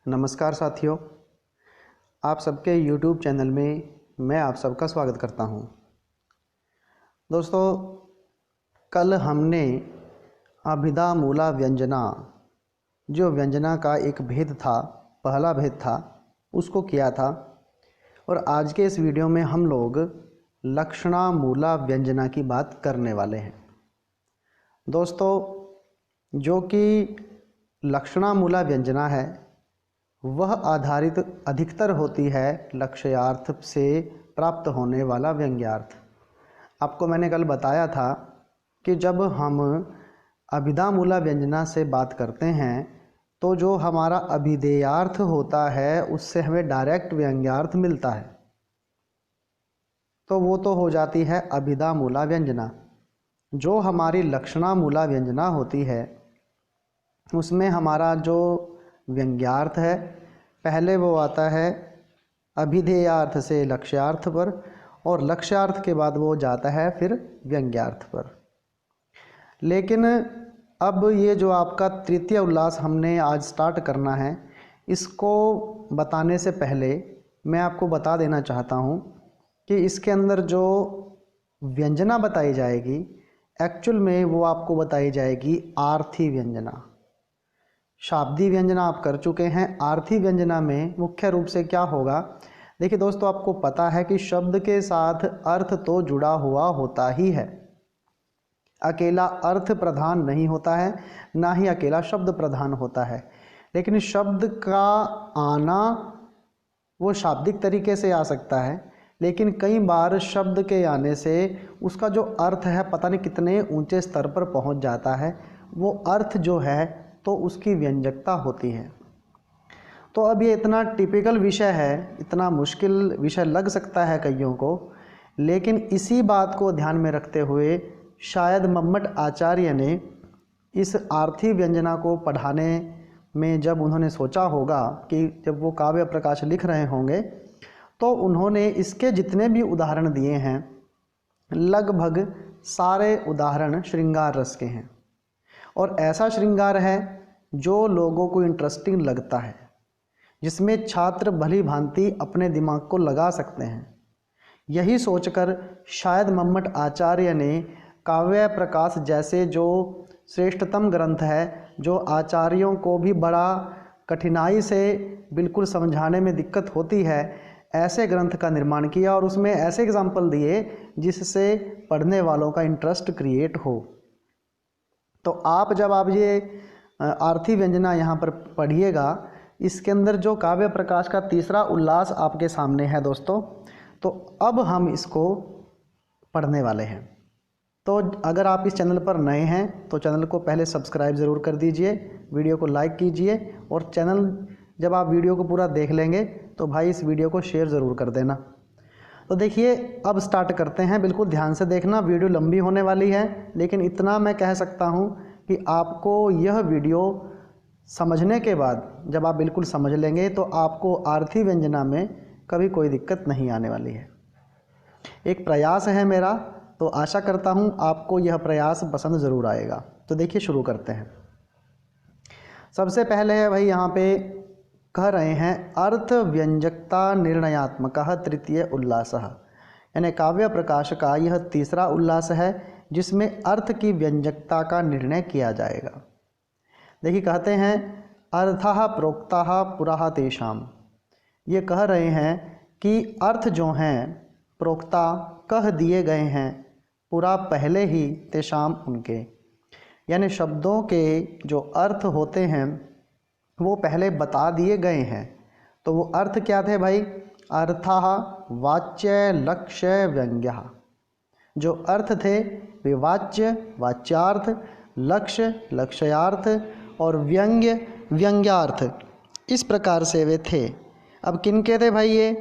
नमस्कार साथियों, आप सबके YouTube चैनल में मैं आप सबका स्वागत करता हूं। दोस्तों, कल हमने अभिधा मूला व्यंजना, जो व्यंजना का एक भेद था, पहला भेद था, उसको किया था। और आज के इस वीडियो में हम लोग लक्षणा मूला व्यंजना की बात करने वाले हैं। दोस्तों, जो कि लक्षणा मूला व्यंजना है वह आधारित अधिकतर होती है लक्ष्यार्थ से प्राप्त होने वाला व्यंग्यार्थ। आपको मैंने कल बताया था कि जब हम अभिधा मूला व्यंजना से बात करते हैं तो जो हमारा अभिधेयार्थ होता है उससे हमें डायरेक्ट व्यंग्यार्थ मिलता है, तो वो तो हो जाती है अभिधा मूला व्यंजना। जो हमारी लक्षणा मूला व्यंजना होती है उसमें हमारा जो व्यंग्यार्थ है, पहले वो आता है अभिधेयार्थ से लक्ष्यार्थ पर, और लक्ष्यार्थ के बाद वो जाता है फिर व्यंग्यार्थ पर। लेकिन अब ये जो आपका तृतीय उल्लास हमने आज स्टार्ट करना है, इसको बताने से पहले मैं आपको बता देना चाहता हूँ कि इसके अंदर जो व्यंजना बताई जाएगी एक्चुअल में वो आपको बताई जाएगी आर्थी व्यंजना। शाब्दी व्यंजना आप कर चुके हैं, आर्थी व्यंजना में मुख्य रूप से क्या होगा। देखिए दोस्तों, आपको पता है कि शब्द के साथ अर्थ तो जुड़ा हुआ होता ही है, अकेला अर्थ प्रधान नहीं होता है, ना ही अकेला शब्द प्रधान होता है। लेकिन शब्द का आना वो शाब्दिक तरीके से आ सकता है, लेकिन कई बार शब्द के आने से उसका जो अर्थ है पता नहीं कितने ऊंचे स्तर पर पहुंच जाता है। वो अर्थ जो है तो उसकी व्यंजकता होती है। तो अब ये इतना टिपिकल विषय है, इतना मुश्किल विषय लग सकता है कईयों को, लेकिन इसी बात को ध्यान में रखते हुए शायद मम्मट आचार्य ने इस आर्थी व्यंजना को पढ़ाने में जब उन्होंने सोचा होगा कि जब वो काव्य प्रकाश लिख रहे होंगे तो उन्होंने इसके जितने भी उदाहरण दिए हैं लगभग सारे उदाहरण श्रृंगार रस के हैं, और ऐसा श्रृंगार है जो लोगों को इंटरेस्टिंग लगता है, जिसमें छात्र भली भांति अपने दिमाग को लगा सकते हैं। यही सोचकर शायद मम्मट आचार्य ने काव्य प्रकाश जैसे जो श्रेष्ठतम ग्रंथ है, जो आचार्यों को भी बड़ा कठिनाई से बिल्कुल समझाने में दिक्कत होती है, ऐसे ग्रंथ का निर्माण किया और उसमें ऐसे एग्जाम्पल दिए जिससे पढ़ने वालों का इंटरेस्ट क्रिएट हो। तो आप जब आप ये आर्थी व्यंजना यहाँ पर पढ़िएगा, इसके अंदर जो काव्य प्रकाश का तीसरा उल्लास आपके सामने है दोस्तों, तो अब हम इसको पढ़ने वाले हैं। तो अगर आप इस चैनल पर नए हैं तो चैनल को पहले सब्सक्राइब ज़रूर कर दीजिए, वीडियो को लाइक कीजिए, और चैनल जब आप वीडियो को पूरा देख लेंगे तो भाई इस वीडियो को शेयर ज़रूर कर देना। तो देखिए, अब स्टार्ट करते हैं। बिल्कुल ध्यान से देखना, वीडियो लंबी होने वाली है, लेकिन इतना मैं कह सकता हूँ कि आपको यह वीडियो समझने के बाद जब आप बिल्कुल समझ लेंगे तो आपको आर्थी व्यंजना में कभी कोई दिक्कत नहीं आने वाली है। एक प्रयास है मेरा, तो आशा करता हूँ आपको यह प्रयास पसंद ज़रूर आएगा। तो देखिए, शुरू करते हैं। सबसे पहले है भाई, यहाँ पे कह रहे हैं अर्थ व्यंजकता निर्णयात्मकः तृतीय उल्लासः, यानी काव्य प्रकाश का यह तीसरा उल्लास है जिसमें अर्थ की व्यंजकता का निर्णय किया जाएगा। देखिए, कहते हैं अर्थः प्रोक्ताः पुरः तेषाम, ये कह रहे हैं कि अर्थ जो हैं प्रोक्ता कह दिए गए हैं, पुरा पहले ही, तेषाम उनके, यानी शब्दों के जो अर्थ होते हैं वो पहले बता दिए गए हैं। तो वो अर्थ क्या थे भाई? अर्थः वाच्य लक्ष्य व्यंग्यः, जो अर्थ थे वे वाच्य वाच्यार्थ, लक्ष्य लक्ष्यार्थ और व्यंग्य व्यंग्यार्थ, इस प्रकार से वे थे। अब किनके थे भाई ये?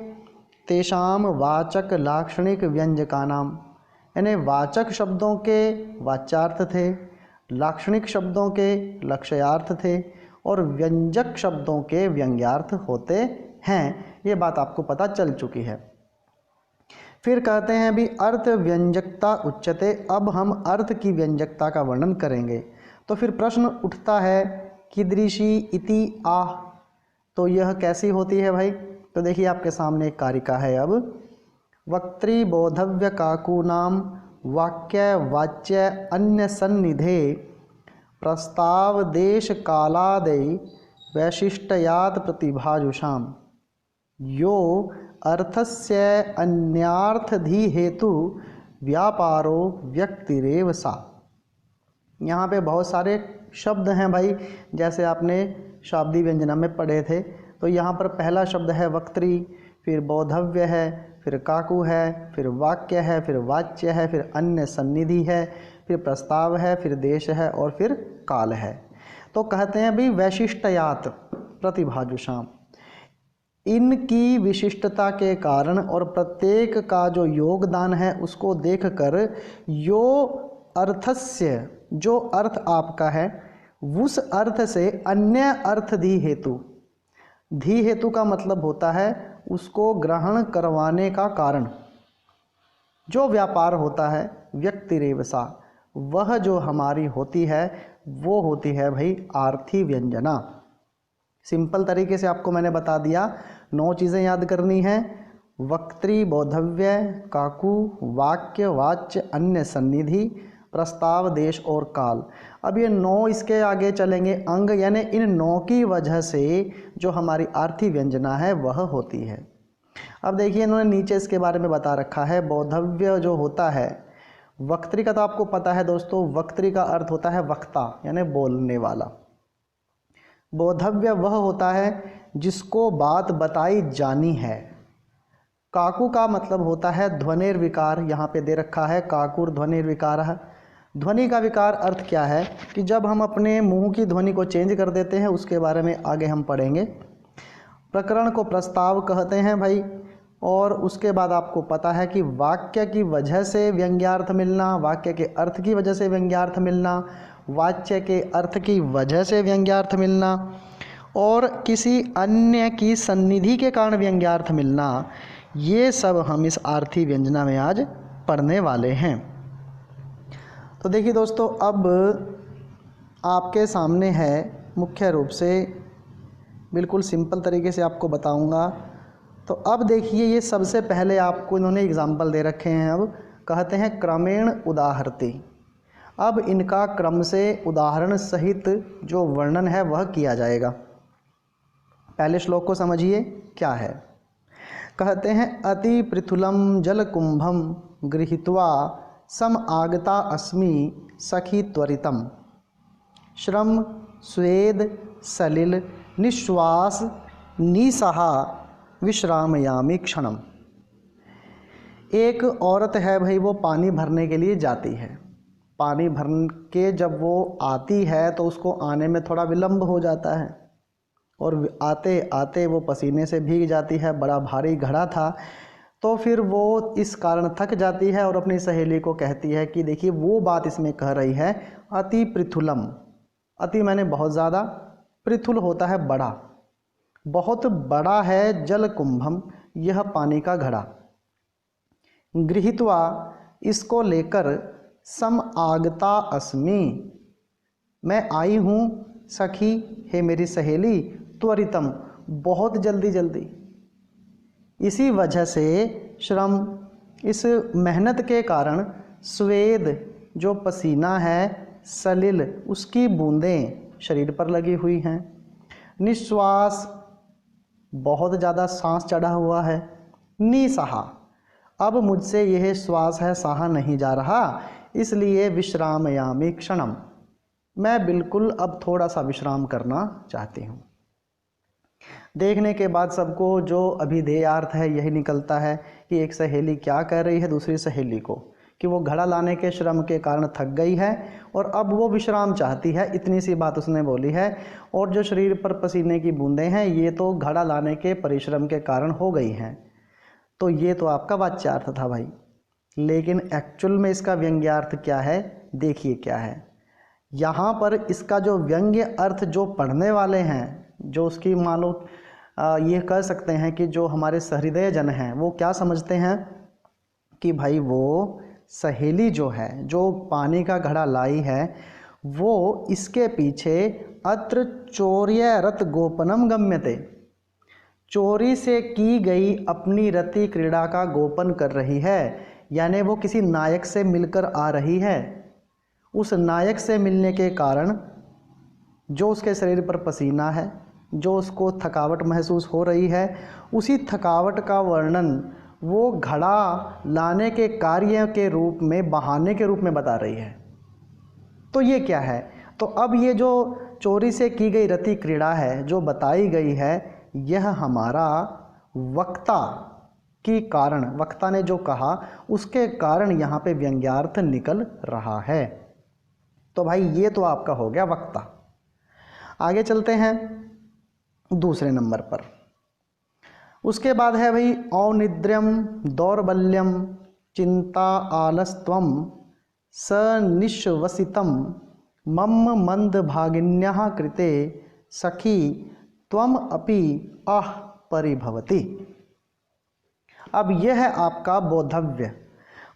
तेषाम वाचक लाक्षणिक व्यंजकानाम, यानी वाचक शब्दों के वाच्यार्थ थे, लाक्षणिक शब्दों के लक्ष्यार्थ थे, और व्यंजक शब्दों के व्यंग्यार्थ होते हैं। ये बात आपको पता चल चुकी है। फिर कहते हैं भी अर्थ व्यंजकता उच्यते, अब हम अर्थ की व्यंजकता का वर्णन करेंगे। तो फिर प्रश्न उठता है कीदृशी इति आह, तो यह कैसी होती है भाई? तो देखिए आपके सामने एक कारिका है। अब वक्त्री बोधव्य काकूनाम वाक्य वाच्य अन्य सन्निधे प्रस्ताव देश कालादय वैशिष्ट्यात् प्रतिभाजुषाम यो अर्थस्य अन्यार्थधि हेतु व्यापारो व्यक्तिरेव सा। यहाँ पे बहुत सारे शब्द हैं भाई, जैसे आपने शाब्दी व्यंजना में पढ़े थे। तो यहाँ पर पहला शब्द है वक्त्री, फिर बोधव्य है, फिर काकू है, फिर वाक्य है, फिर वाच्य है, फिर अन्य सन्निधि है, फिर प्रस्ताव है, फिर देश है और फिर काल है। तो कहते हैं भाई वैशिष्ट्यात् प्रतिभाजुषाम, इनकी विशिष्टता के कारण और प्रत्येक का जो योगदान है उसको देखकर यो अर्थस्य, जो अर्थ आपका है उस अर्थ से अन्य अर्थ धी हेतु, धी हेतु का मतलब होता है उसको ग्रहण करवाने का कारण, जो व्यापार होता है व्यक्तिरेवसा, वह जो हमारी होती है वो होती है भाई आर्थी व्यंजना। सिंपल तरीके से आपको मैंने बता दिया, 9 चीज़ें याद करनी हैं। वक्त्री, बोधव्य, काकू, वाक्य, वाच्य, अन्य सन्निधि, प्रस्ताव, देश और काल। अब ये 9 इसके आगे चलेंगे अंग, यानी इन 9 की वजह से जो हमारी आर्थी व्यंजना है वह होती है। अब देखिए इन्होंने नीचे इसके बारे में बता रखा है। बोधव्य जो होता है, वक्त्री का तो आपको पता है दोस्तों, वक्त्री का अर्थ होता है वक्ता यानी बोलने वाला। बोधव्य वह होता है जिसको बात बताई जानी है। काकू का मतलब होता है ध्वनिर्विकार, यहाँ पे दे रखा है काकुर ध्वनिर्विकार। ध्वनि का विकार अर्थ क्या है कि जब हम अपने मुंह की ध्वनि को चेंज कर देते हैं, उसके बारे में आगे हम पढ़ेंगे। प्रकरण को प्रस्ताव कहते हैं भाई। और उसके बाद आपको पता है कि वाक्य की वजह से व्यंग्यार्थ मिलना, वाक्य के अर्थ की वजह से व्यंग्यार्थ मिलना, वाच्य के अर्थ की वजह से व्यंग्यार्थ मिलना और किसी अन्य की सन्निधि के कारण व्यंग्यार्थ मिलना, ये सब हम इस आर्थी व्यंजना में आज पढ़ने वाले हैं। तो देखिए दोस्तों, अब आपके सामने है मुख्य रूप से बिल्कुल सिंपल तरीके से आपको बताऊंगा। तो अब देखिए ये सबसे पहले आपको इन्होंने एग्जाम्पल दे रखे हैं। अब कहते हैं क्रमेण उदाहरति। अब इनका क्रम से उदाहरण सहित जो वर्णन है वह किया जाएगा। पहले श्लोक को समझिए क्या है। कहते हैं अति पृथुलम जल कुंभम गृहीत्वा सम आगता अस्मि सखी त्वरितम श्रम स्वेद सलिल निश्वास निसहा विश्रामयामि क्षणम। एक औरत है भाई, वो पानी भरने के लिए जाती है। पानी भर के जब वो आती है तो उसको आने में थोड़ा विलंब हो जाता है और आते आते वो पसीने से भीग जाती है। बड़ा भारी घड़ा था, तो फिर वो इस कारण थक जाती है और अपनी सहेली को कहती है कि देखिए वो बात इसमें कह रही है अति पृथुलम। अति मैंने बहुत ज़्यादा, पृथुल होता है बड़ा, बहुत बड़ा है जल कुंभम, यह पानी का घड़ा। गृहीत्वा, इसको लेकर, सम आगता अस्मि, मैं आई हूँ, सखी हे मेरी सहेली, त्वरितम, बहुत जल्दी जल्दी। इसी वजह से श्रम, इस मेहनत के कारण, स्वेद जो पसीना है, सलिल उसकी बूंदें शरीर पर लगी हुई हैं, निश्वास बहुत ज़्यादा सांस चढ़ा हुआ है, निसहा, अब मुझसे यह श्वास है सहा नहीं जा रहा, इसलिए विश्रामयामि क्षणम, मैं बिल्कुल अब थोड़ा सा विश्राम करना चाहती हूँ। देखने के बाद सबको जो अभिधेयार्थ है यही निकलता है कि एक सहेली क्या कह रही है दूसरी सहेली को कि वो घड़ा लाने के श्रम के कारण थक गई है और अब वो विश्राम चाहती है, इतनी सी बात उसने बोली है। और जो शरीर पर पसीने की बूंदें हैं ये तो घड़ा लाने के परिश्रम के कारण हो गई हैं। तो ये तो आपका वाच्यार्थ था भाई, लेकिन एक्चुअल में इसका व्यंग्यार्थ क्या है, देखिए क्या है। यहाँ पर इसका जो व्यंग्य अर्थ जो पढ़ने वाले हैं, जो उसकी मानो ये कह सकते हैं कि जो हमारे सहृदय जन हैं वो क्या समझते हैं कि भाई वो सहेली जो है, जो पानी का घड़ा लाई है, वो इसके पीछे अत्र चौर्य रत गोपनम गम्यते, चोरी से की गई अपनी रति क्रीड़ा का गोपन कर रही है, यानी वो किसी नायक से मिलकर आ रही है। उस नायक से मिलने के कारण जो उसके शरीर पर पसीना है, जो उसको थकावट महसूस हो रही है, उसी थकावट का वर्णन वो घड़ा लाने के कार्य के रूप में, बहाने के रूप में बता रही है। तो ये क्या है? तो अब ये जो चोरी से की गई रति क्रीड़ा है जो बताई गई है, यह हमारा वक्ता की कारण, वक्ता ने जो कहा उसके कारण यहाँ पे व्यंग्यार्थ निकल रहा है। तो भाई ये तो आपका हो गया वक्ता। आगे चलते हैं दूसरे नंबर पर। उसके बाद है भाई औनिद्र्यम दौर्बल्यम चिंता आलस्त्वम सनिश्वसितम मम मंद भागिन्यः कृते सखी त्वम अपि आह परिभवति। अब यह है आपका बोधव्य।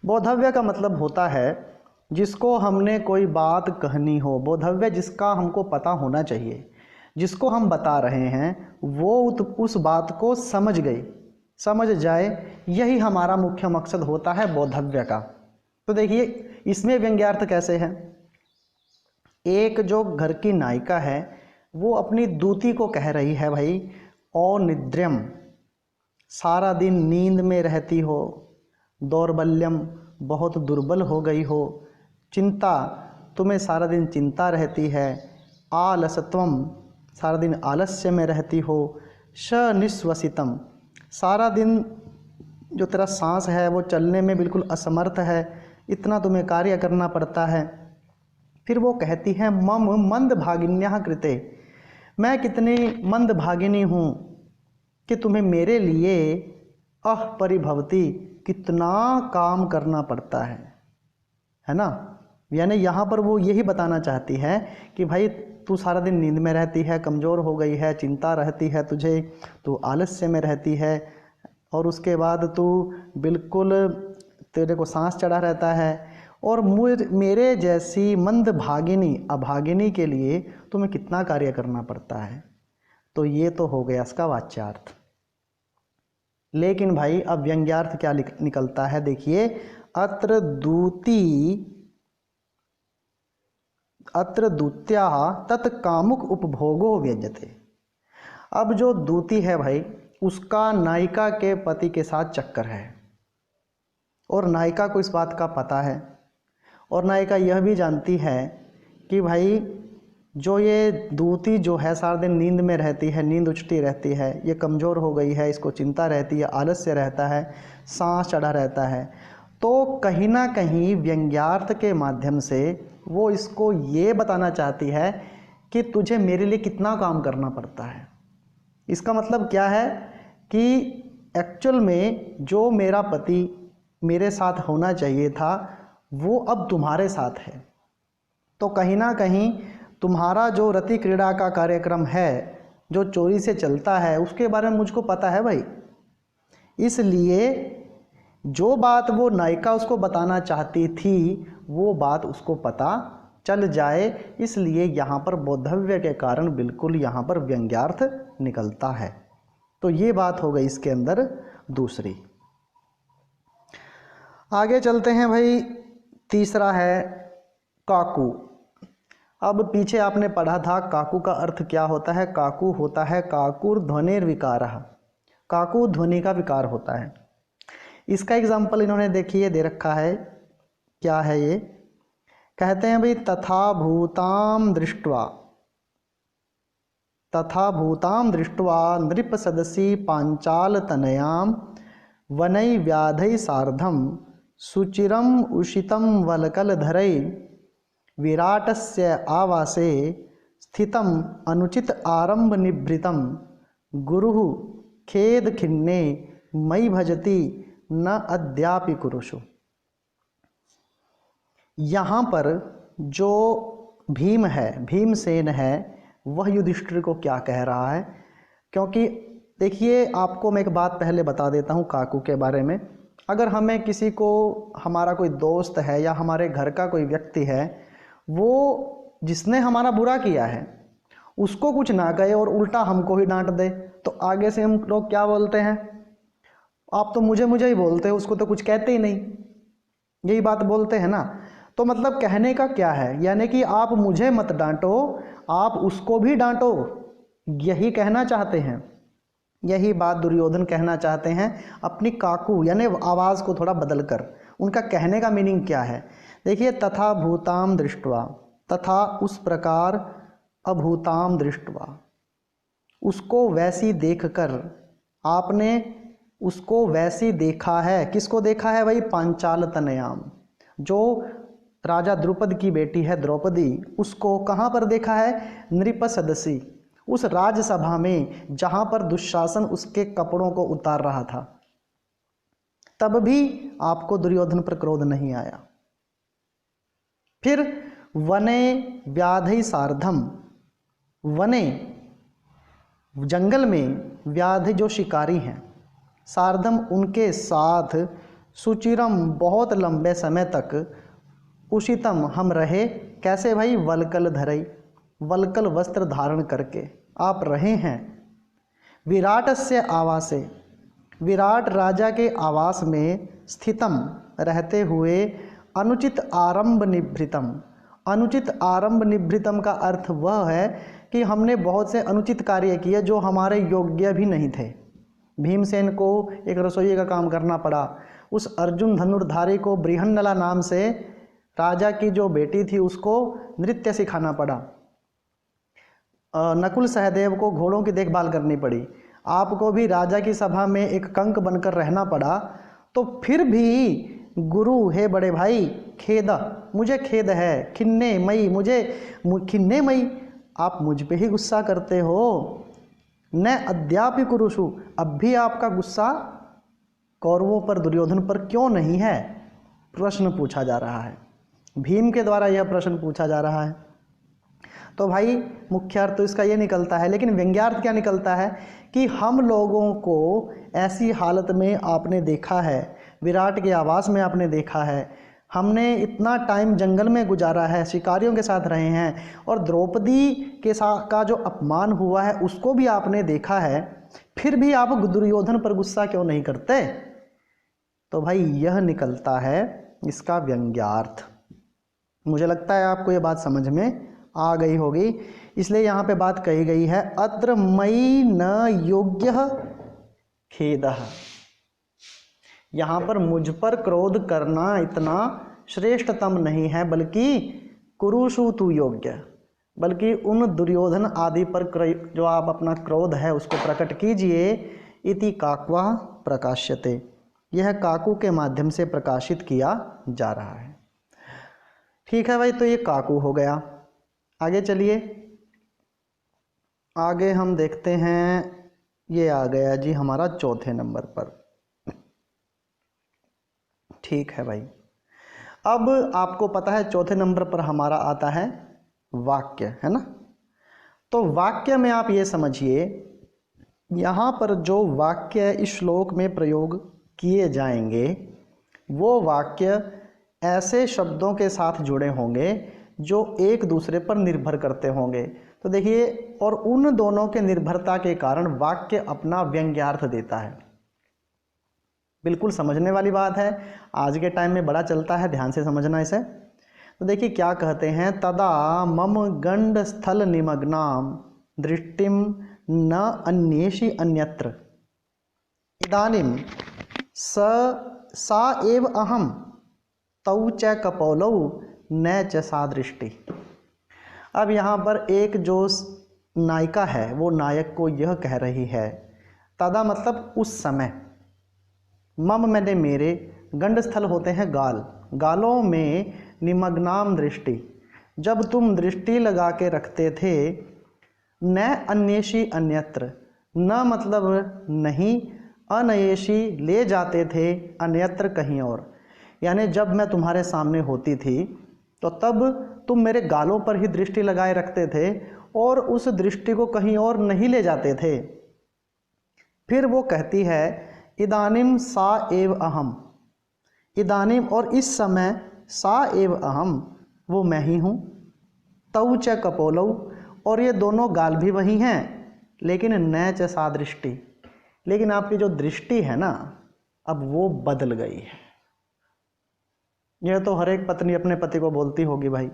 बोधव्य का मतलब होता है जिसको हमने कोई बात कहनी हो, बोधव्य जिसका हमको पता होना चाहिए, जिसको हम बता रहे हैं वो उस बात को समझ जाए, यही हमारा मुख्य मकसद होता है बोधव्य का। तो देखिए इसमें व्यंग्यार्थ कैसे है। एक जो घर की नायिका है वो अपनी दूती को कह रही है भाई औनिद्र्यम, सारा दिन नींद में रहती हो, दौर्बल्यम बहुत दुर्बल हो गई हो, चिंता तुम्हें सारा दिन चिंता रहती है, आलसत्वम सारा दिन आलस्य में रहती हो, शनिश्वसितम सारा दिन जो तेरा सांस है वो चलने में बिल्कुल असमर्थ है, इतना तुम्हें कार्य करना पड़ता है। फिर वो कहती है मम मंद भागिन्यः कृते, मैं कितनी मंद भागिनी हूँ कि तुम्हें मेरे लिए अपरिभवती कितना काम करना पड़ता है ना। यानी यहाँ पर वो यही बताना चाहती है कि भाई तू सारा दिन नींद में रहती है, कमज़ोर हो गई है, चिंता रहती है तुझे, तू आलस्य में रहती है, और उसके बाद तू बिल्कुल तेरे को सांस चढ़ा रहता है, और मेरे जैसी मंद भागिनी अभागिनी के लिए तुम्हें कितना कार्य करना पड़ता है। तो ये तो हो गया इसका वाच्यार्थ। लेकिन भाई अब व्यंग्यार्थ क्या निकलता है, देखिए अत्र दूत्या तत्कामुक उपभोगो व्यज्यते। अब जो दूती है भाई उसका नायिका के पति के साथ चक्कर है, और नायिका को इस बात का पता है, और नायिका यह भी जानती है कि भाई जो ये दूती जो है सारा दिन नींद में रहती है, नींद उचटी रहती है, ये कमज़ोर हो गई है, इसको चिंता रहती है, आलस्य रहता है, सांस चढ़ा रहता है। तो कहीं ना कहीं व्यंग्यार्थ के माध्यम से वो इसको ये बताना चाहती है कि तुझे मेरे लिए कितना काम करना पड़ता है। इसका मतलब क्या है कि एक्चुअल में जो मेरा पति मेरे साथ होना चाहिए था वो अब तुम्हारे साथ है। तो कहीं ना कहीं तुम्हारा जो रति क्रीड़ा का कार्यक्रम है जो चोरी से चलता है उसके बारे में मुझको पता है भाई। इसलिए जो बात वो नायिका उसको बताना चाहती थी वो बात उसको पता चल जाए, इसलिए यहाँ पर बोधव्य के कारण बिल्कुल यहाँ पर व्यंग्यार्थ निकलता है। तो ये बात हो गई इसके अंदर दूसरी। आगे चलते हैं भाई, तीसरा है काकू। अब पीछे आपने पढ़ा था काकू का अर्थ क्या होता है। काकू होता है काकुर ध्वनिर्विकारः, काकू ध्वनि का विकार होता है। इसका एग्जाम्पल इन्होंने देखिए दे रखा है, क्या है ये, कहते हैं भाई तथा भूताम दृष्ट्वा नृप सदसी पांचाल तनयाम वनै व्याधै सार्धम सुचिरम उषितम वलकल धरै विराटस्य आवासे स्थितम अनुचित आरंभ निभृतम गुरुः खेद खिन्ने मयि भजति न अद्यापि कुरुषु। यहाँ पर जो भीम है, भीमसेन है, वह युधिष्ठिर को क्या कह रहा है। क्योंकि देखिए आपको मैं एक बात पहले बता देता हूँ काकू के बारे में। अगर हमें किसी को, हमारा कोई दोस्त है या हमारे घर का कोई व्यक्ति है, वो जिसने हमारा बुरा किया है उसको कुछ ना कहे और उल्टा हमको ही डांट दे, तो आगे से हम लोग क्या बोलते हैं, आप तो मुझे मुझे ही बोलते हो, उसको तो कुछ कहते ही नहीं, यही बात बोलते हैं ना। तो मतलब कहने का क्या है, यानी कि आप मुझे मत डांटो, आप उसको भी डांटो, यही कहना चाहते हैं। यही बात दुर्योधन कहना चाहते हैं अपनी काकू यानी आवाज़ को थोड़ा बदल कर। उनका कहने का मीनिंग क्या है, देखिए, तथा भूताम दृष्टवा, तथा उस प्रकार, अभूताम दृष्टवा, उसको वैसी देखकर, आपने उसको वैसी देखा है। किसको देखा है भाई, पांचाल तनयाम, जो राजा द्रुपद की बेटी है द्रौपदी, उसको कहाँ पर देखा है, नृप सदसी, उस राजसभा में जहाँ पर दुशासन उसके कपड़ों को उतार रहा था, तब भी आपको दुर्योधन पर क्रोध नहीं आया। फिर वने व्याधि सार्धम, वने जंगल में, व्याधि जो शिकारी हैं, सार्धम उनके साथ, सुचिरम बहुत लंबे समय तक, उषितम हम रहे, कैसे भाई, वलकल धरई, वलकल वस्त्र धारण करके आप रहे हैं। विराटस्य आवासे, विराट राजा के आवास में, स्थितम रहते हुए, अनुचित आरंभ निभृतम, अनुचित आरंभ निभृतम का अर्थ वह है कि हमने बहुत से अनुचित कार्य किए जो हमारे योग्य भी नहीं थे। भीमसेन को एक रसोई का काम करना पड़ा, उस अर्जुन धनुर्धारी को बृहन्नला नाम से राजा की जो बेटी थी उसको नृत्य सिखाना पड़ा, नकुल सहदेव को घोड़ों की देखभाल करनी पड़ी, आपको भी राजा की सभा में एक कंक बनकर रहना पड़ा। तो फिर भी गुरु, हे बड़े भाई, खेद, मुझे खेद है, खिन्ने मई, मुझे खिन्ने मई, आप मुझ पे ही गुस्सा करते हो, न अद्यापि कुरुषु, अब भी आपका गुस्सा कौरवों पर, दुर्योधन पर क्यों नहीं है, प्रश्न पूछा जा रहा है। भीम के द्वारा यह प्रश्न पूछा जा रहा है। तो भाई मुख्य अर्थ तो इसका ये निकलता है, लेकिन व्यंग्यार्थ क्या निकलता है कि हम लोगों को ऐसी हालत में आपने देखा है, विराट के आवास में आपने देखा है, हमने इतना टाइम जंगल में गुजारा है, शिकारियों के साथ रहे हैं, और द्रौपदी के साथ का जो अपमान हुआ है उसको भी आपने देखा है, फिर भी आप दुर्योधन पर गुस्सा क्यों नहीं करते। तो भाई यह निकलता है इसका व्यंग्यार्थ। मुझे लगता है आपको ये बात समझ में आ गई होगी, इसलिए यहाँ पे बात कही गई है, अत्र मयि न योग्य खेदः, यहाँ पर मुझ पर क्रोध करना इतना श्रेष्ठतम नहीं है, बल्कि कुरुषु तु योग्य, बल्कि उन दुर्योधन आदि पर जो आप अपना क्रोध है उसको प्रकट कीजिए। इति काक्वा प्रकाश्यते, यह काकू के माध्यम से प्रकाशित किया जा रहा है। ठीक है भाई, तो ये काकू हो गया। आगे चलिए, आगे हम देखते हैं, ये आ गया जी हमारा चौथे नंबर पर। ठीक है भाई, अब आपको पता है चौथे नंबर पर हमारा आता है वाक्य, है ना। तो वाक्य में आप ये समझिए, यहाँ पर जो वाक्य इस श्लोक में प्रयोग किए जाएंगे वो वाक्य ऐसे शब्दों के साथ जुड़े होंगे जो एक दूसरे पर निर्भर करते होंगे। तो देखिए, और उन दोनों के निर्भरता के कारण वाक्य अपना व्यंग्यार्थ देता है। बिल्कुल समझने वाली बात है, आज के टाइम में बड़ा चलता है, ध्यान से समझना इसे। तो देखिए क्या कहते हैं, तदा मम गंड स्थल निमग्नाम दृष्टिम न अन्येषि अन्यत्र, इदानीम सा एव अहम तौ च कपौलौ न च सा दृष्टि। अब यहाँ पर एक जो नायिका है वो नायक को यह कह रही है, तदा मतलब उस समय, मम मैंने मेरे, गंड स्थल होते हैं गाल, गालों में, निमग्नाम दृष्टि, जब तुम दृष्टि लगा के रखते थे, न अन्येषि अन्यत्र, न मतलब नहीं, अनयेषि ले जाते थे, अन्यत्र कहीं और, यानी जब मैं तुम्हारे सामने होती थी तो तब तुम मेरे गालों पर ही दृष्टि लगाए रखते थे और उस दृष्टि को कहीं और नहीं ले जाते थे। फिर वो कहती है, इदानीम सा एव अहम, इदानीम और इस समय, सा एव अहम वो मैं ही हूँ, तौ च कपोलौ और ये दोनों गाल भी वही हैं, लेकिन न च सा दृष्टि, लेकिन आपकी जो दृष्टि है ना अब वो बदल गई है। यह तो हर एक पत्नी अपने पति को बोलती होगी भाई,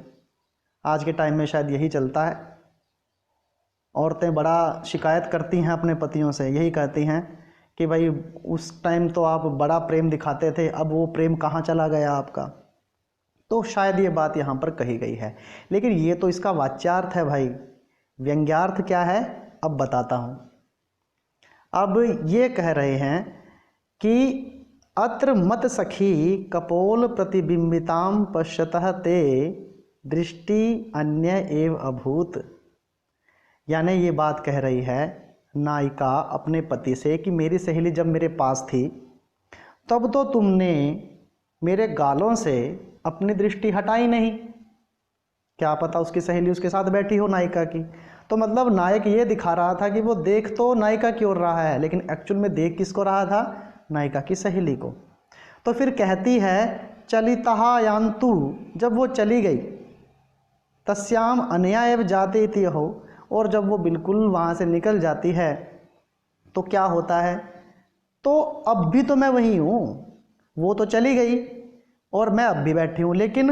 आज के टाइम में शायद यही चलता है। औरतें बड़ा शिकायत करती हैं अपने पतियों से, यही कहती हैं कि भाई उस टाइम तो आप बड़ा प्रेम दिखाते थे, अब वो प्रेम कहाँ चला गया आपका। तो शायद ये बात यहाँ पर कही गई है, लेकिन ये तो इसका वाच्यार्थ है भाई। व्यंग्यार्थ क्या है अब बताता हूँ। अब ये कह रहे हैं कि अत्र मत सखी कपोल प्रतिबिंबिताम पश्यतः ते दृष्टि अन्य एव अभूत। यानी ये बात कह रही है नायिका अपने पति से कि मेरी सहेली जब मेरे पास थी तब तो तुमने मेरे गालों से अपनी दृष्टि हटाई नहीं। क्या पता उसकी सहेली उसके साथ बैठी हो नायिका की। तो मतलब नायक ये दिखा रहा था कि वो देख तो नायिका की ओर रहा है, लेकिन एक्चुअल में देख किसको रहा था? नायिका की सहेली को। तो फिर कहती है चलितहा यान्तु, जब वो चली गई, तस्याम अनया एव जाते इति हो, और जब वो बिल्कुल वहाँ से निकल जाती है तो क्या होता है? तो अब भी तो मैं वही हूँ, वो तो चली गई और मैं अब भी बैठी हूँ, लेकिन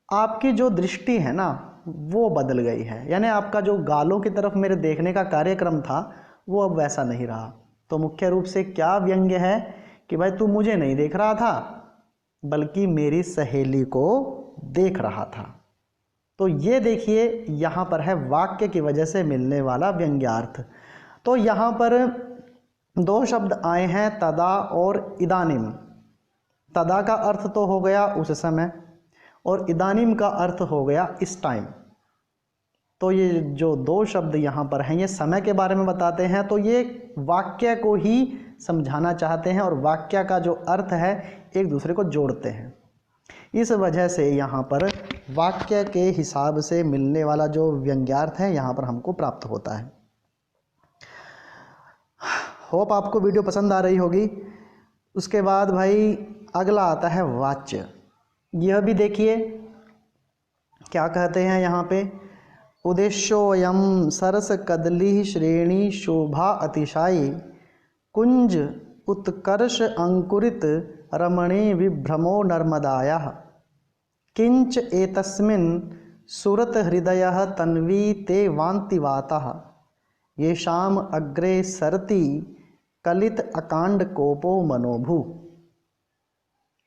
आपकी जो दृष्टि है ना वो बदल गई है। यानी आपका जो गालों की तरफ मेरे देखने का कार्यक्रम था वो अब वैसा नहीं रहा। तो मुख्य रूप से क्या व्यंग्य है कि भाई तू मुझे नहीं देख रहा था बल्कि मेरी सहेली को देख रहा था। तो ये देखिए यहाँ पर है वाक्य की वजह से मिलने वाला व्यंग्यार्थ। तो यहाँ पर दो शब्द आए हैं तदा और इदानीम। तदा का अर्थ तो हो गया उस समय और इदानीम का अर्थ हो गया इस टाइम। तो ये जो दो शब्द यहाँ पर हैं ये समय के बारे में बताते हैं, तो ये वाक्य को ही समझाना चाहते हैं और वाक्य का जो अर्थ है एक दूसरे को जोड़ते हैं। इस वजह से यहाँ पर वाक्य के हिसाब से मिलने वाला जो व्यंग्यार्थ है यहाँ पर हमको प्राप्त होता है। होप आपको वीडियो पसंद आ रही होगी। उसके बाद भाई अगला आता है वाच्य। यह भी देखिए क्या कहते हैं यहाँ पे, उद्देश्योऽयं सरस कदली श्रेणी शोभा अतिशायी कुंज उत्कर्ष अंकुरित रमणी विभ्रमो नर्मदायाः किंच एतस्मिन् सुरत हृदयः तन्वी ते वान्ति वातः येषाम् अग्रे सरति कलित अकांड कोपो मनोभू।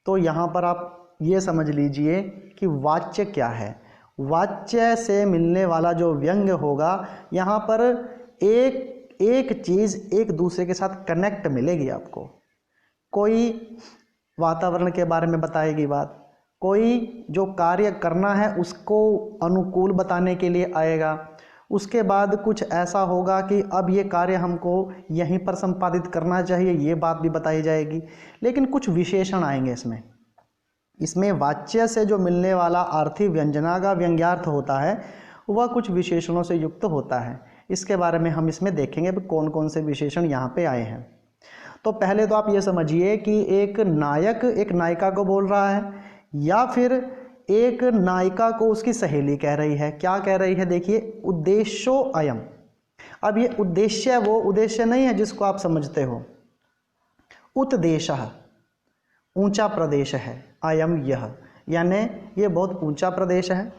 तो यहाँ पर आप ये समझ लीजिए कि वाच्य क्या है। वाच्य से मिलने वाला जो व्यंग्य होगा यहाँ पर एक चीज़ एक दूसरे के साथ कनेक्ट मिलेगी आपको। कोई वातावरण के बारे में बताएगी बात, कोई जो कार्य करना है उसको अनुकूल बताने के लिए आएगा, उसके बाद कुछ ऐसा होगा कि अब ये कार्य हमको यहीं पर संपादित करना चाहिए, ये बात भी बताई जाएगी। लेकिन कुछ विशेषण आएंगे इसमें वाच्य से जो मिलने वाला आर्थी व्यंजना का व्यंग्यार्थ होता है वह कुछ विशेषणों से युक्त होता है। इसके बारे में हम इसमें देखेंगे कौन कौन से विशेषण यहाँ पे आए हैं। तो पहले तो आप ये समझिए कि एक नायक एक नायिका को बोल रहा है या फिर एक नायिका को उसकी सहेली कह रही है। क्या कह रही है? देखिए उद्देश्यो अयम। अब ये उद्देश्य वो उद्देश्य नहीं है जिसको आप समझते हो। उत्देशः ऊंचा प्रदेश है, अयम यह, यानी ये बहुत ऊंचा प्रदेश है।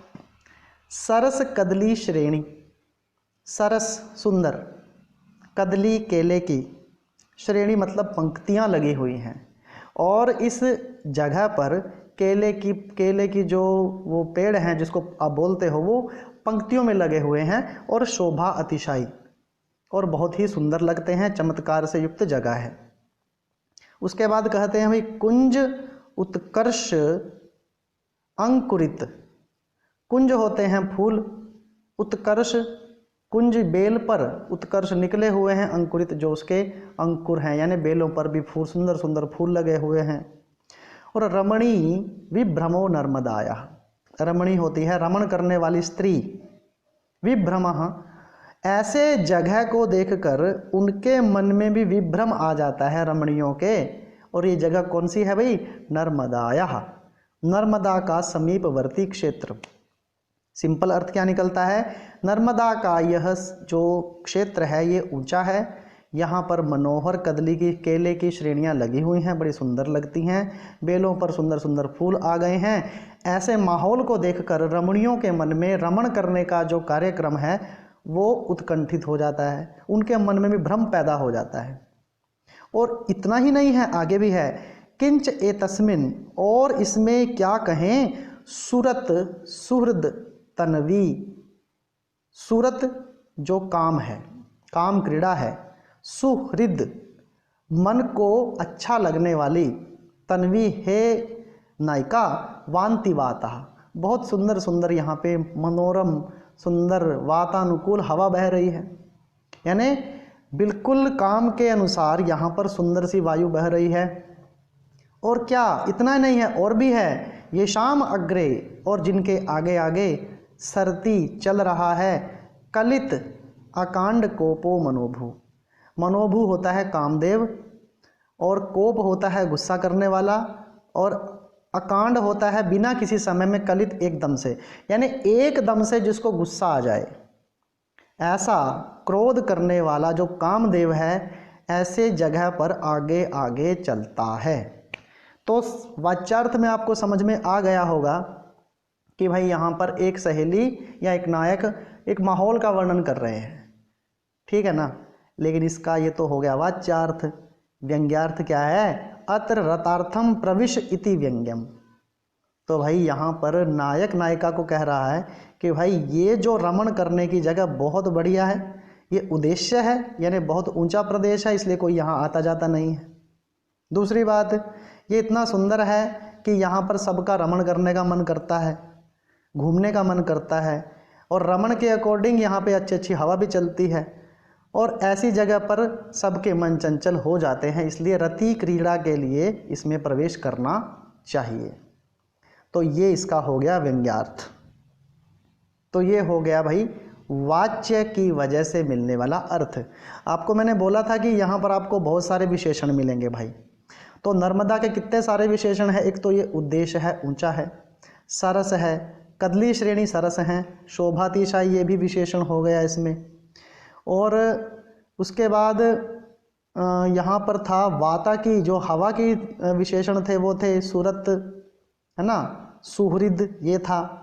सरस कदली श्रेणी, सरस सुंदर, कदली केले की, श्रेणी मतलब पंक्तियां लगी हुई हैं और इस जगह पर केले की जो वो पेड़ हैं जिसको आप बोलते हो वो पंक्तियों में लगे हुए हैं और शोभा अतिशायी और बहुत ही सुंदर लगते हैं, चमत्कार से युक्त जगह है। उसके बाद कहते हैं भाई कुंज उत्कर्ष अंकुरित। कुंज होते हैं फूल, उत्कर्ष कुंज बेल पर उत्कर्ष निकले हुए हैं, अंकुरित जो उसके अंकुर हैं यानी बेलों पर भी फूल सुंदर सुंदर फूल लगे हुए हैं। और रमणी विभ्रमो नर्मदाया, रमणी होती है रमण करने वाली स्त्री। विभ्रमः ऐसे जगह को देखकर उनके मन में भी विभ्रम आ जाता है रमणियों के। और ये जगह कौन सी है भाई? नर्मदाया, नर्मदा का समीपवर्ती क्षेत्र। सिंपल अर्थ क्या निकलता है, नर्मदा का यह जो क्षेत्र है ये ऊंचा है, यहाँ पर मनोहर कदली की केले की श्रेणियाँ लगी हुई हैं, बड़ी सुंदर लगती हैं, बेलों पर सुंदर सुंदर फूल आ गए हैं। ऐसे माहौल को देखकर रमणियों के मन में रमण करने का जो कार्यक्रम है वो उत्कंठित हो जाता है, उनके मन में भी भ्रम पैदा हो जाता है। और इतना ही नहीं है, आगे भी है, किंच ए तस्मिन, और इसमें क्या कहें, सूरत सुहृद तन्वी, सूरत जो काम है, काम क्रीड़ा है, सुहृद मन को अच्छा लगने वाली, तन्वी है नायिका, वांति वाता, बहुत सुंदर सुंदर यहाँ पे मनोरम सुंदर वातानुकूल हवा बह रही है, यानी बिल्कुल काम के अनुसार यहाँ पर सुंदर सी वायु बह रही है। और क्या इतना नहीं है, और भी है, ये शाम अग्रे, और जिनके आगे आगे सरती चल रहा है, कलित अकांड कोपो मनोभू, मनोभू होता है कामदेव, और कोप होता है गुस्सा करने वाला, और अकांड होता है बिना किसी समय में कलित एकदम से, यानी एकदम से जिसको गुस्सा आ जाए, ऐसा क्रोध करने वाला जो कामदेव है ऐसे जगह पर आगे आगे चलता है। तो वाच्यार्थ में आपको समझ में आ गया होगा कि भाई यहाँ पर एक सहेली या एक नायक एक माहौल का वर्णन कर रहे हैं, ठीक है ना। लेकिन इसका ये तो हो गया वाच्यार्थ। व्यंग्यार्थ क्या है, अत्र रतार्थम प्रविश इति व्यंग्यम। तो भाई यहाँ पर नायक नायिका को कह रहा है कि भाई ये जो रमण करने की जगह बहुत बढ़िया है, ये उद्देश्य है, यानी बहुत ऊंचा प्रदेश है, इसलिए कोई यहाँ आता जाता नहीं है। दूसरी बात, ये इतना सुंदर है कि यहाँ पर सबका रमण करने का मन करता है, घूमने का मन करता है, और रमण के अकॉर्डिंग यहाँ पे अच्छी अच्छी हवा भी चलती है, और ऐसी जगह पर सबके मन चंचल हो जाते हैं, इसलिए रति क्रीड़ा के लिए इसमें प्रवेश करना चाहिए। तो ये इसका हो गया व्यंग्यार्थ। तो ये हो गया भाई वाच्य की वजह से मिलने वाला अर्थ। आपको मैंने बोला था कि यहाँ पर आपको बहुत सारे विशेषण मिलेंगे भाई। तो नर्मदा के कितने सारे विशेषण हैं, एक तो ये उद्देश्य है, ऊंचा है, सरस है, कदली श्रेणी सरस हैं, शोभातिशाई ये भी विशेषण हो गया इसमें। और उसके बाद यहाँ पर था वाता की जो हवा की विशेषण थे वो थे सूरत, है ना, सुहृद ये था।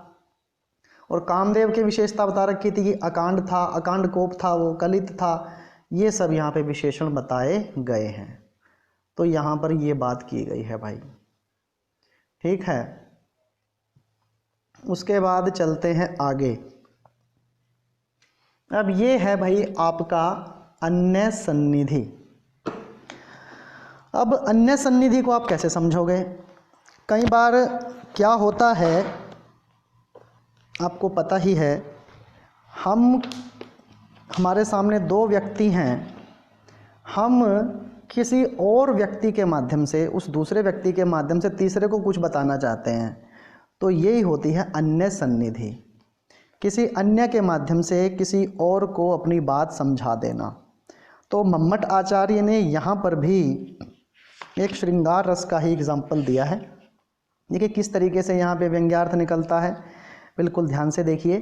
और कामदेव की विशेषता बता रखी थी कि अकांड था, अकांड कोप था, वो कलित था, ये सब यहाँ पे विशेषण बताए गए हैं। तो यहाँ पर ये बात की गई है भाई, ठीक है। उसके बाद चलते हैं आगे। अब ये है भाई आपका अन्य सन्निधि। अब अन्य सन्निधि को आप कैसे समझोगे? कई बार क्या होता है आपको पता ही है, हमारे सामने दो व्यक्ति हैं, हम किसी और व्यक्ति के माध्यम से, उस दूसरे व्यक्ति के माध्यम से तीसरे को कुछ बताना चाहते हैं, तो यही होती है अन्य सन्निधि। किसी अन्य के माध्यम से किसी और को अपनी बात समझा देना। तो मम्मट आचार्य ने यहाँ पर भी एक श्रृंगार रस का ही एग्जाम्पल दिया है। देखिए किस तरीके से यहाँ पे व्यंग्यार्थ निकलता है, बिल्कुल ध्यान से देखिए।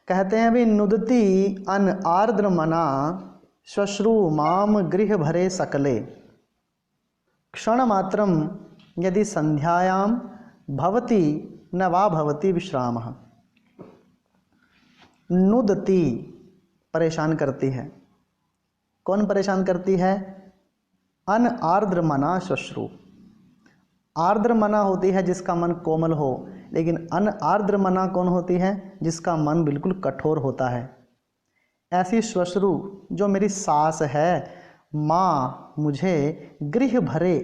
कहते हैं भी नुदती अन आर्द्र मना श्वश्रु माम गृह भरे सकले, क्षण मात्रम यदि संध्यायाम भवती न वा भवती विश्रामः। नुदती परेशान करती है, कौन परेशान करती है? अन आर्द्र मना श्वश्रु। आर्द्र मना होती है जिसका मन कोमल हो, लेकिन अन आर्द्र मना कौन होती है? जिसका मन बिल्कुल कठोर होता है। ऐसी श्वश्रु जो मेरी सास है, माँ मुझे गृह भरे,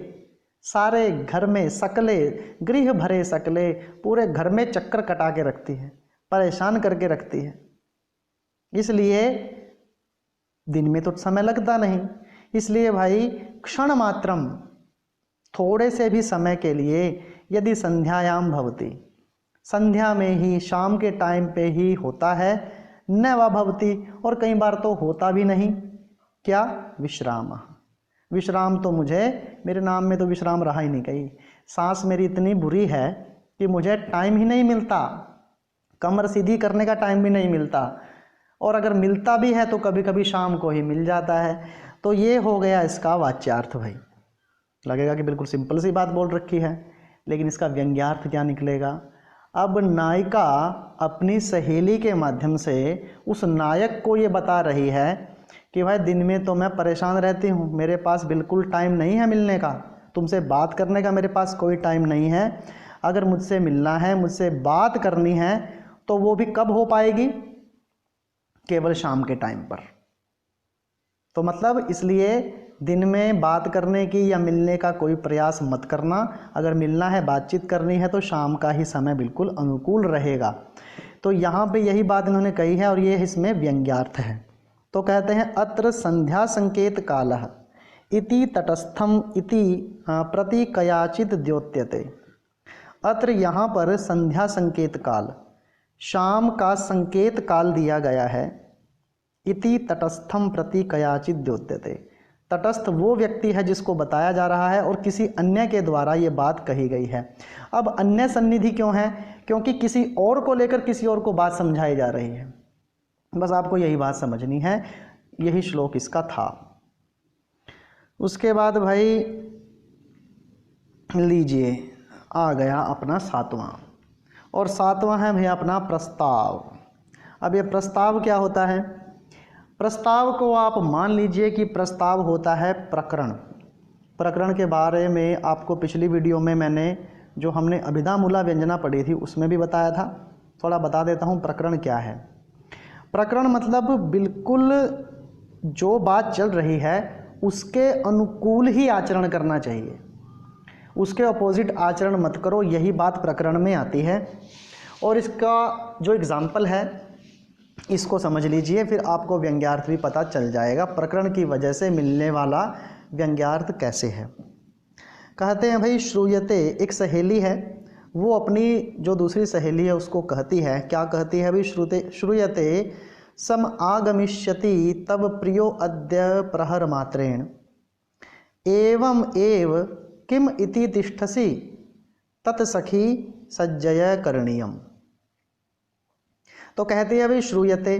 सारे घर में सकले, गृह भरे सकले, पूरे घर में चक्कर कटा के रखती है, परेशान करके रखती है। इसलिए दिन में तो समय लगता नहीं, इसलिए भाई क्षण मात्रम, थोड़े से भी समय के लिए, यदि संध्यायाम भवती, संध्या में ही, शाम के टाइम पे ही होता है, न वा भवती, और कई बार तो होता भी नहीं, क्या? विश्राम। विश्राम तो मुझे, मेरे नाम में तो विश्राम रहा ही नहीं। कहीं सांस मेरी इतनी बुरी है कि मुझे टाइम ही नहीं मिलता, कमर सीधी करने का टाइम भी नहीं मिलता, और अगर मिलता भी है तो कभी कभी शाम को ही मिल जाता है। तो ये हो गया इसका वाच्यार्थ। भाई लगेगा कि बिल्कुल सिंपल सी बात बोल रखी है, लेकिन इसका व्यंग्यार्थ क्या निकलेगा। अब नायिका अपनी सहेली के माध्यम से उस नायक को ये बता रही है कि भाई दिन में तो मैं परेशान रहती हूँ, मेरे पास बिल्कुल टाइम नहीं है मिलने का, तुमसे बात करने का मेरे पास कोई टाइम नहीं है। अगर मुझसे मिलना है, मुझसे बात करनी है, तो वो भी कब हो पाएगी, केवल शाम के टाइम पर। तो मतलब इसलिए दिन में बात करने की या मिलने का कोई प्रयास मत करना। अगर मिलना है, बातचीत करनी है, तो शाम का ही समय बिल्कुल अनुकूल रहेगा। तो यहाँ पे यही बात इन्होंने कही है और ये इसमें व्यंग्यार्थ है। तो कहते हैं अत्र संध्या संकेत कालः इति तटस्थम इति प्रति कयाचित द्योत्यते। अत्र यहाँ पर संध्या संकेत काल, शाम का संकेत काल दिया गया है। इति तटस्थम प्रति कयाचित द्योत्यते, तटस्थ वो व्यक्ति है जिसको बताया जा रहा है और किसी अन्य के द्वारा ये बात कही गई है। अब अन्य सन्निधि क्यों है, क्योंकि किसी और को लेकर किसी और को बात समझाई जा रही है। बस आपको यही बात समझनी है, यही श्लोक इसका था। उसके बाद भाई लीजिए आ गया अपना 7वां, और 7वां है भैया अपना प्रस्ताव। अब ये प्रस्ताव क्या होता है, प्रस्ताव को आप मान लीजिए कि प्रस्ताव होता है प्रकरण। प्रकरण के बारे में आपको पिछली वीडियो में मैंने जो हमने अभिधा मूला व्यंजना पढ़ी थी उसमें भी बताया था। थोड़ा बता देता हूँ प्रकरण क्या है। प्रकरण मतलब बिल्कुल जो बात चल रही है उसके अनुकूल ही आचरण करना चाहिए, उसके अपोजिट आचरण मत करो, यही बात प्रकरण में आती है। और इसका जो एग्जाम्पल है इसको समझ लीजिए, फिर आपको व्यंग्यार्थ भी पता चल जाएगा प्रकरण की वजह से मिलने वाला व्यंग्यार्थ कैसे है। कहते हैं भाई श्रूयते, एक सहेली है, वो अपनी जो दूसरी सहेली है उसको कहती है, क्या कहती है भाई, श्रूयते सम आगमिष्यति तब प्रियो अद्य प्रहर मात्रेण एवं एव किम इति तिष्ठसि तत्सखी सज्जय करणीयम। तो कहती है भाई श्रूयते,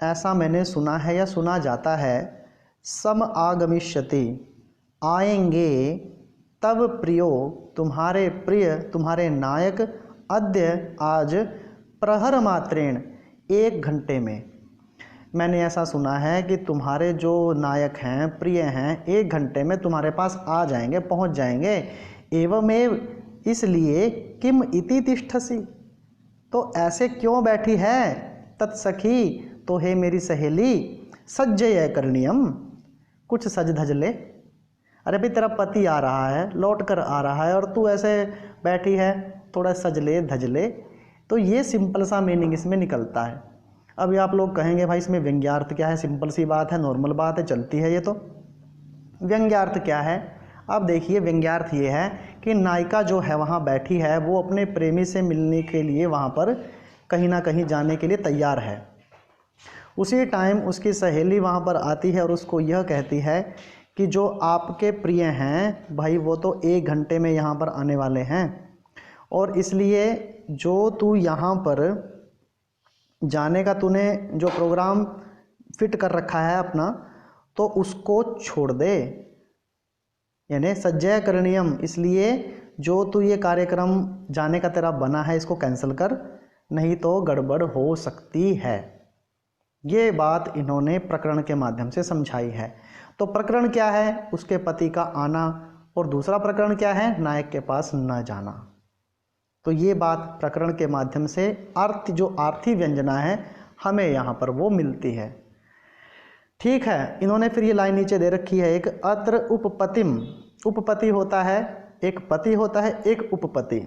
ऐसा मैंने सुना है या सुना जाता है, सम आगमिष्यति, आएंगे, तब प्रियो, तुम्हारे प्रिय, तुम्हारे नायक, अद्य, आज, प्रहर मात्रेण, 1 घंटे में। मैंने ऐसा सुना है कि तुम्हारे जो नायक हैं, प्रिय हैं, 1 घंटे में तुम्हारे पास आ जाएंगे, पहुंच जाएंगे। एवमेव, इसलिए, किम इति तिष्ठसि, तो ऐसे क्यों बैठी है, तत्सखी, तो हे मेरी सहेली, सज्जय करणीयम, कुछ सज धज ले। अरे भाई तेरा पति आ रहा है, लौट कर आ रहा है और तू ऐसे बैठी है, थोड़ा सज ले धज ले। तो ये सिंपल सा मीनिंग इसमें निकलता है। अभी आप लोग कहेंगे भाई इसमें व्यंग्यार्थ क्या है, सिंपल सी बात है, नॉर्मल बात है, चलती है ये। तो व्यंग्यार्थ क्या है, अब देखिए व्यंग्यार्थ ये है कि नायिका जो है वहाँ बैठी है, वो अपने प्रेमी से मिलने के लिए वहाँ पर कहीं ना कहीं जाने के लिए तैयार है। उसी टाइम उसकी सहेली वहाँ पर आती है और उसको यह कहती है कि जो आपके प्रिय हैं भाई वो तो 1 घंटे में यहाँ पर आने वाले हैं, और इसलिए जो तू यहाँ पर जाने का तूने जो प्रोग्राम फिट कर रखा है अपना, तो उसको छोड़ दे, यानी सज्जय करणीयम, इसलिए जो तू ये कार्यक्रम जाने का तेरा बना है इसको कैंसिल कर, नहीं तो गड़बड़ हो सकती है। ये बात इन्होंने प्रकरण के माध्यम से समझाई है। तो प्रकरण क्या है, उसके पति का आना, और दूसरा प्रकरण क्या है, नायक के पास न जाना। तो ये बात प्रकरण के माध्यम से अर्थ जो आर्थी व्यंजना है हमें यहाँ पर वो मिलती है। ठीक है, इन्होंने फिर ये लाइन नीचे दे रखी है, एक अत्र उपपतिम, उपपति होता है, एक पति होता है, एक उपपति।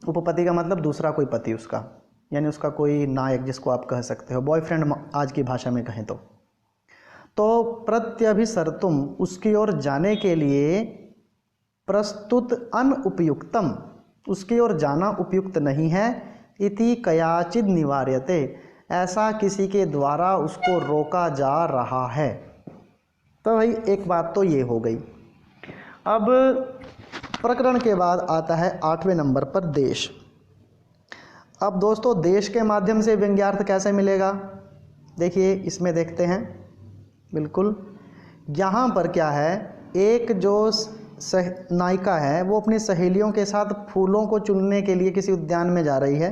उपपति का मतलब दूसरा कोई पति उसका, यानी उसका कोई नायक जिसको आप कह सकते हो, बॉयफ्रेंड आज की भाषा में कहें तो प्रत्यभिसर्तुम, उसकी ओर जाने के लिए, प्रस्तुत अनुपयुक्तम, उसकी ओर जाना उपयुक्त नहीं है, इति कयाचिद निवार्यते, ऐसा किसी के द्वारा उसको रोका जा रहा है। तो भाई एक बात तो ये हो गई। अब प्रकरण के बाद आता है 8वें नंबर पर देश। अब दोस्तों देश के माध्यम से व्यंग्यार्थ कैसे मिलेगा, देखिए इसमें देखते हैं। बिल्कुल यहाँ पर क्या है, एक जो नायिका है वो अपनी सहेलियों के साथ फूलों को चुनने के लिए किसी उद्यान में जा रही है।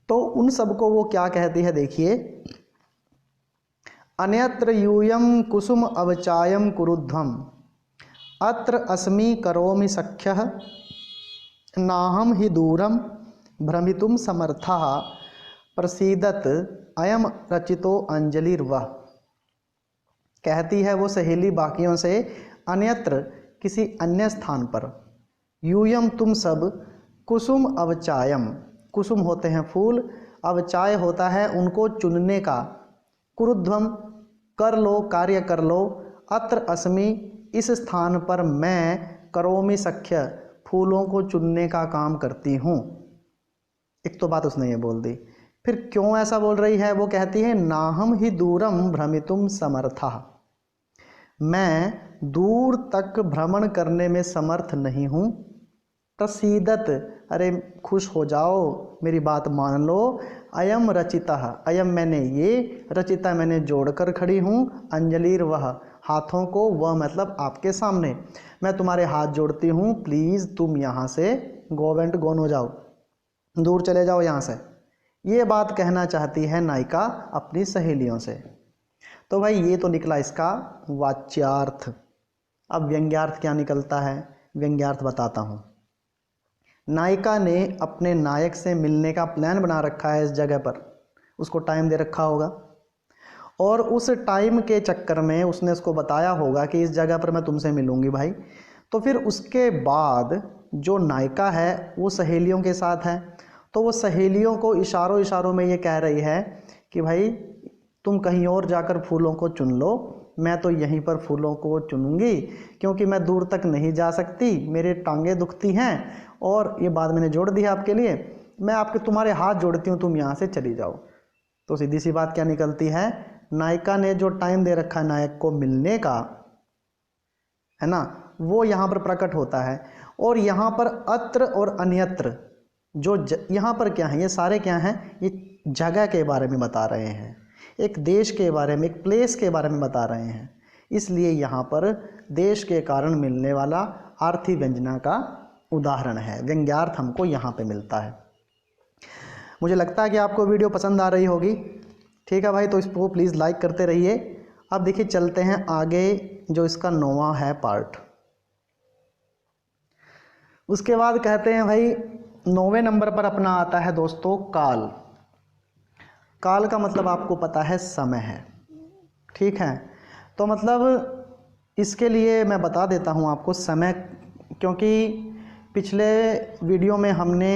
तो उन सबको वो क्या कहती है, देखिए, अन्यत्र यूयम कुसुम अवचायम कुरुध्वम अत्र अस्मि करोमि सख्यः नाहम हि दूरम भ्रमितुम समर्थः प्रसीदत अयम रचितो अंजलिर्वः। कहती है वो सहेली बाकियों से, अन्यत्र किसी अन्य स्थान पर, यूयम तुम सब, कुसुम अवचायम, कुसुम होते हैं फूल, अवचाय होता है उनको चुनने का, कुरुध्वम कर लो, कार्य कर लो, अत्र अस्मि इस स्थान पर मैं, करोमि सख्य फूलों को चुनने का काम करती हूँ। एक तो बात उसने ये बोल दी। फिर क्यों ऐसा बोल रही है, वो कहती है नाहम ही दूरम भ्रमितुम समर्था, मैं दूर तक भ्रमण करने में समर्थ नहीं हूँ। प्रसीदत, अरे खुश हो जाओ, मेरी बात मान लो। अयम रचिता, अयम मैंने ये, रचिता मैंने जोड़कर खड़ी हूँ, अंजलिर वह, हाथों को, वह मतलब आपके सामने, मैं तुम्हारे हाथ जोड़ती हूँ, प्लीज़ तुम यहाँ से गो एंड गोन हो जाओ, दूर चले जाओ यहाँ से। ये बात कहना चाहती है नायिका अपनी सहेलियों से। तो भाई ये तो निकला इसका वाच्यार्थ। अब व्यंग्यार्थ क्या निकलता है, व्यंग्यार्थ बताता हूँ। नायिका ने अपने नायक से मिलने का प्लान बना रखा है इस जगह पर, उसको टाइम दे रखा होगा, और उस टाइम के चक्कर में उसने उसको बताया होगा कि इस जगह पर मैं तुमसे मिलूंगी भाई। तो फिर उसके बाद जो नायिका है वो सहेलियों के साथ है, तो वो सहेलियों को इशारों इशारों में ये कह रही है कि भाई तुम कहीं और जाकर फूलों को चुन लो, मैं तो यहीं पर फूलों को चुनूंगी, क्योंकि मैं दूर तक नहीं जा सकती, मेरे टांगें दुखती हैं, और ये बात मैंने जोड़ दी है आपके लिए, मैं आपके तुम्हारे हाथ जोड़ती हूँ, तुम यहाँ से चली जाओ। तो सीधी सी बात क्या निकलती है, नायिका ने जो टाइम दे रखा है नायक को मिलने का, है ना, वो यहाँ पर प्रकट होता है। और यहाँ पर अत्र और अन्यत्र जो यहाँ पर क्या है, ये सारे क्या हैं, ये जगह के बारे में बता रहे हैं, एक देश के बारे में, एक प्लेस के बारे में बता रहे हैं। इसलिए यहाँ पर देश के कारण मिलने वाला आर्थी व्यंजना का उदाहरण है, व्यंग्यार्थ हमको यहाँ पे मिलता है। मुझे लगता है कि आपको वीडियो पसंद आ रही होगी। ठीक है भाई, तो इसको प्लीज़ लाइक करते रहिए। अब देखिए चलते हैं आगे, जो इसका 9वां है पार्ट। उसके बाद कहते हैं भाई 9वें नंबर पर अपना आता है दोस्तों काल। काल का मतलब आपको पता है समय है, ठीक है। तो मतलब इसके लिए मैं बता देता हूँ आपको समय, क्योंकि पिछले वीडियो में हमने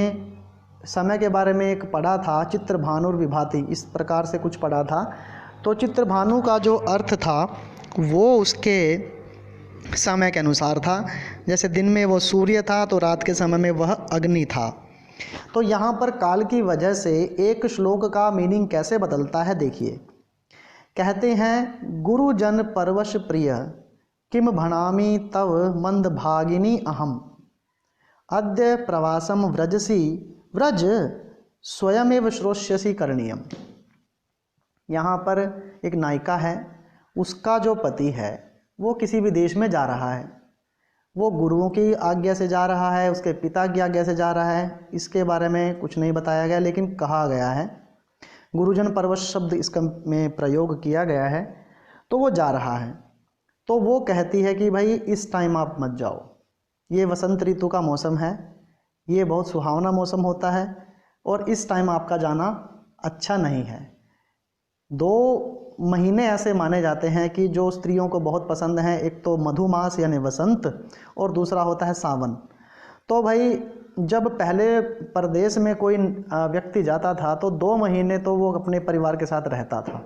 समय के बारे में एक पढ़ा था, चित्रभानुर विभाति, इस प्रकार से कुछ पढ़ा था। तो चित्रभानु का जो अर्थ था वो उसके समय के अनुसार था, जैसे दिन में वो सूर्य था तो रात के समय में वह अग्नि था। तो यहाँ पर काल की वजह से एक श्लोक का मीनिंग कैसे बदलता है, देखिए। कहते हैं गुरुजन परवश प्रिय किम भणामि तव मंद भागिनी अहम अद्य प्रवासम व्रजसी व्रज स्वयमेव श्रोष्यसि करणीयम। यहाँ पर एक नायिका है, उसका जो पति है वो किसी भी देश में जा रहा है, वो गुरुओं की आज्ञा से जा रहा है, उसके पिता की आज्ञा से जा रहा है, इसके बारे में कुछ नहीं बताया गया, लेकिन कहा गया है, गुरुजन परवश शब्द इसका में प्रयोग किया गया है। तो वो जा रहा है, तो वो कहती है कि भाई इस टाइम आप मत जाओ, ये वसंत ऋतु का मौसम है, ये बहुत सुहावना मौसम होता है, और इस टाइम आपका जाना अच्छा नहीं है। 2 महीने ऐसे माने जाते हैं कि जो स्त्रियों को बहुत पसंद हैं, एक तो मधुमास यानी वसंत, और दूसरा होता है सावन। तो भाई जब पहले प्रदेश में कोई व्यक्ति जाता था तो 2 महीने तो वो अपने परिवार के साथ रहता था।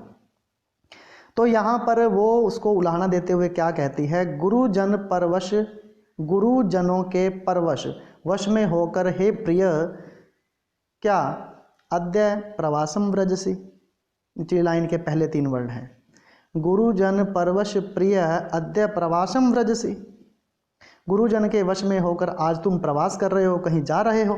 तो यहाँ पर वो उसको उलाहना देते हुए क्या कहती है, गुरुजन परवश, गुरुजनों के परवश, वश में होकर हे प्रिय, क्या अद्य प्रवासम व्रजसी, निचली लाइन के पहले 3 वर्ड हैं, गुरुजन परवश प्रिय अद्य प्रवासम व्रजसी, गुरुजन के वश में होकर आज तुम प्रवास कर रहे हो, कहीं जा रहे हो।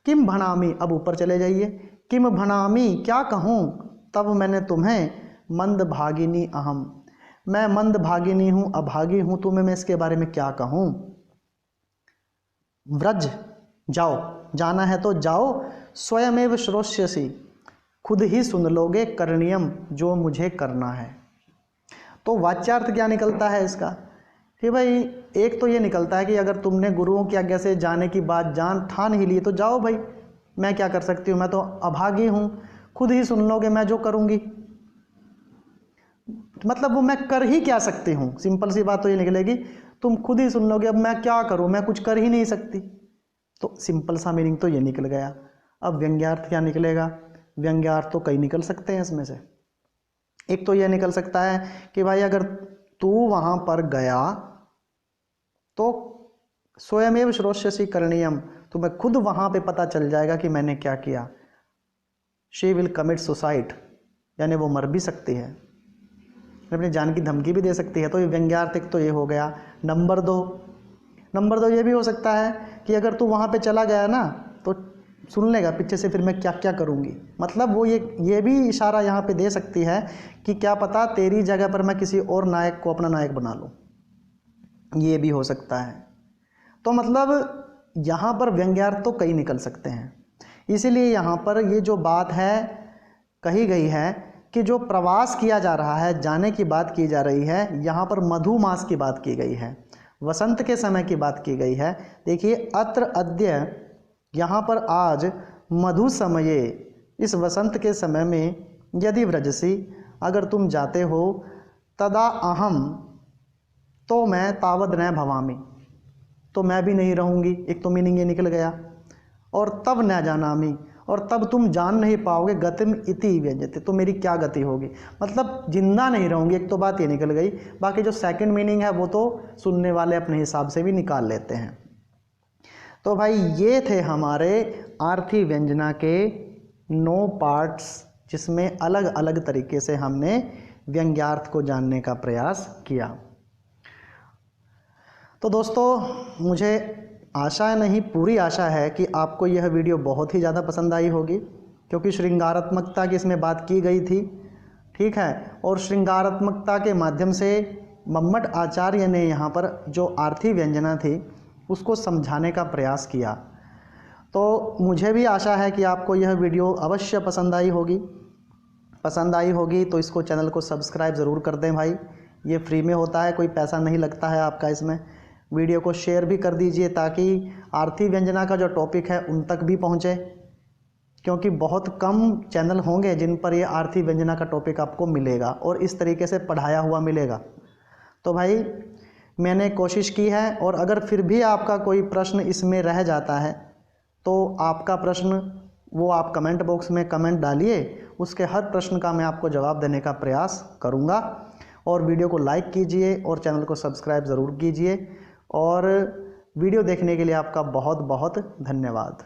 किम भणामी, अब ऊपर चले जाइए, किम भणामी, क्या कहूँ, तब मैंने तुम्हें मंद भागिनी अहम, मैं मंद भागिनी हूँ, अभागी हूँ, तुम्हें मैं इसके बारे में क्या कहूँ। व्रज, जाओ, जाना है तो जाओ, स्वयमेव श्रोष्यसि, खुद ही सुन लोगे, करणीयम, जो मुझे करना है। तो वाच्यार्थ क्या निकलता है इसका कि भाई एक तो ये निकलता है कि अगर तुमने गुरुओं की आज्ञा से जाने की बात जान ठान ही ली तो जाओ भाई, मैं क्या कर सकती हूँ, मैं तो अभागी हूँ, खुद ही सुन लोगे मैं जो करूँगी, मतलब वो मैं कर ही क्या सकती हूँ, सिंपल सी बात तो ये निकलेगी, तुम खुद ही सुन लोगे, अब मैं क्या करूँ, मैं कुछ कर ही नहीं सकती। तो सिंपल सा मीनिंग तो ये निकल गया। अब व्यंग्यार्थ क्या निकलेगा, व्यंग्यार्थ तो कई निकल सकते हैं इसमें से। एक तो यह निकल सकता है कि भाई अगर तू वहां पर गया तो स्वयमेव श्रोष्यसि करणीयम, तुम्हें खुद वहां पे पता चल जाएगा कि मैंने क्या किया। शी विल कमिट सुसाइड, यानी वो मर भी सकती है, अपनी जान की धमकी भी दे सकती है। तो ये व्यंग्यार्थ एक तो ये हो गया। नंबर दो ये भी हो सकता है कि अगर तू वहाँ पे चला गया ना तो सुन लेगा पीछे से, फिर मैं क्या क्या करूँगी, मतलब वो ये भी इशारा यहाँ पे दे सकती है कि क्या पता तेरी जगह पर मैं किसी और नायक को अपना नायक बना लूँ, ये भी हो सकता है। तो मतलब यहाँ पर व्यंग्यार्थ तो कई निकल सकते हैं। इसीलिए यहाँ पर ये जो बात है कही गई है कि जो प्रवास किया जा रहा है, जाने की बात की जा रही है, यहाँ पर मधुमास की बात की गई है, वसंत के समय की बात की गई है। देखिए अत्र अद्य, यहाँ पर आज, मधु समये, इस वसंत के समय में, यदि व्रजसी, अगर तुम जाते हो, तदा अहम, तो मैं, तावद न भवामी, तो मैं भी नहीं रहूँगी, एक तो मीनिंग ये निकल गया। और तब न जानामी, और तब तुम जान नहीं पाओगे, गतिम इति व्यंजते, तो मेरी क्या गति होगी, मतलब जिंदा नहीं रहूँगी, एक तो बात ये निकल गई। बाकी जो सेकंड मीनिंग है वो तो सुनने वाले अपने हिसाब से भी निकाल लेते हैं। तो भाई ये थे हमारे आर्थी व्यंजना के 9 पार्ट्स, जिसमें अलग अलग तरीके से हमने व्यंग्यार्थ को जानने का प्रयास किया। तो दोस्तों मुझे आशा नहीं, पूरी आशा है कि आपको यह वीडियो बहुत ही ज़्यादा पसंद आई होगी, क्योंकि श्रृंगारात्मकता की इसमें बात की गई थी, ठीक है। और श्रृंगारात्मकता के माध्यम से मम्मट आचार्य ने यहाँ पर जो आर्थी व्यंजना थी उसको समझाने का प्रयास किया। तो मुझे भी आशा है कि आपको यह वीडियो अवश्य पसंद आई होगी। तो इसको, चैनल को सब्सक्राइब ज़रूर कर दें भाई, ये फ्री में होता है, कोई पैसा नहीं लगता है आपका इसमें। वीडियो को शेयर भी कर दीजिए ताकि आर्थी व्यंजना का जो टॉपिक है उन तक भी पहुँचे, क्योंकि बहुत कम चैनल होंगे जिन पर ये आर्थी व्यंजना का टॉपिक आपको मिलेगा और इस तरीके से पढ़ाया हुआ मिलेगा। तो भाई मैंने कोशिश की है, और अगर फिर भी आपका कोई प्रश्न इसमें रह जाता है तो आपका प्रश्न वो आप कमेंट बॉक्स में कमेंट डालिए, उसके हर प्रश्न का मैं आपको जवाब देने का प्रयास करूँगा। और वीडियो को लाइक कीजिए और चैनल को सब्सक्राइब ज़रूर कीजिए, और वीडियो देखने के लिए आपका बहुत बहुत धन्यवाद।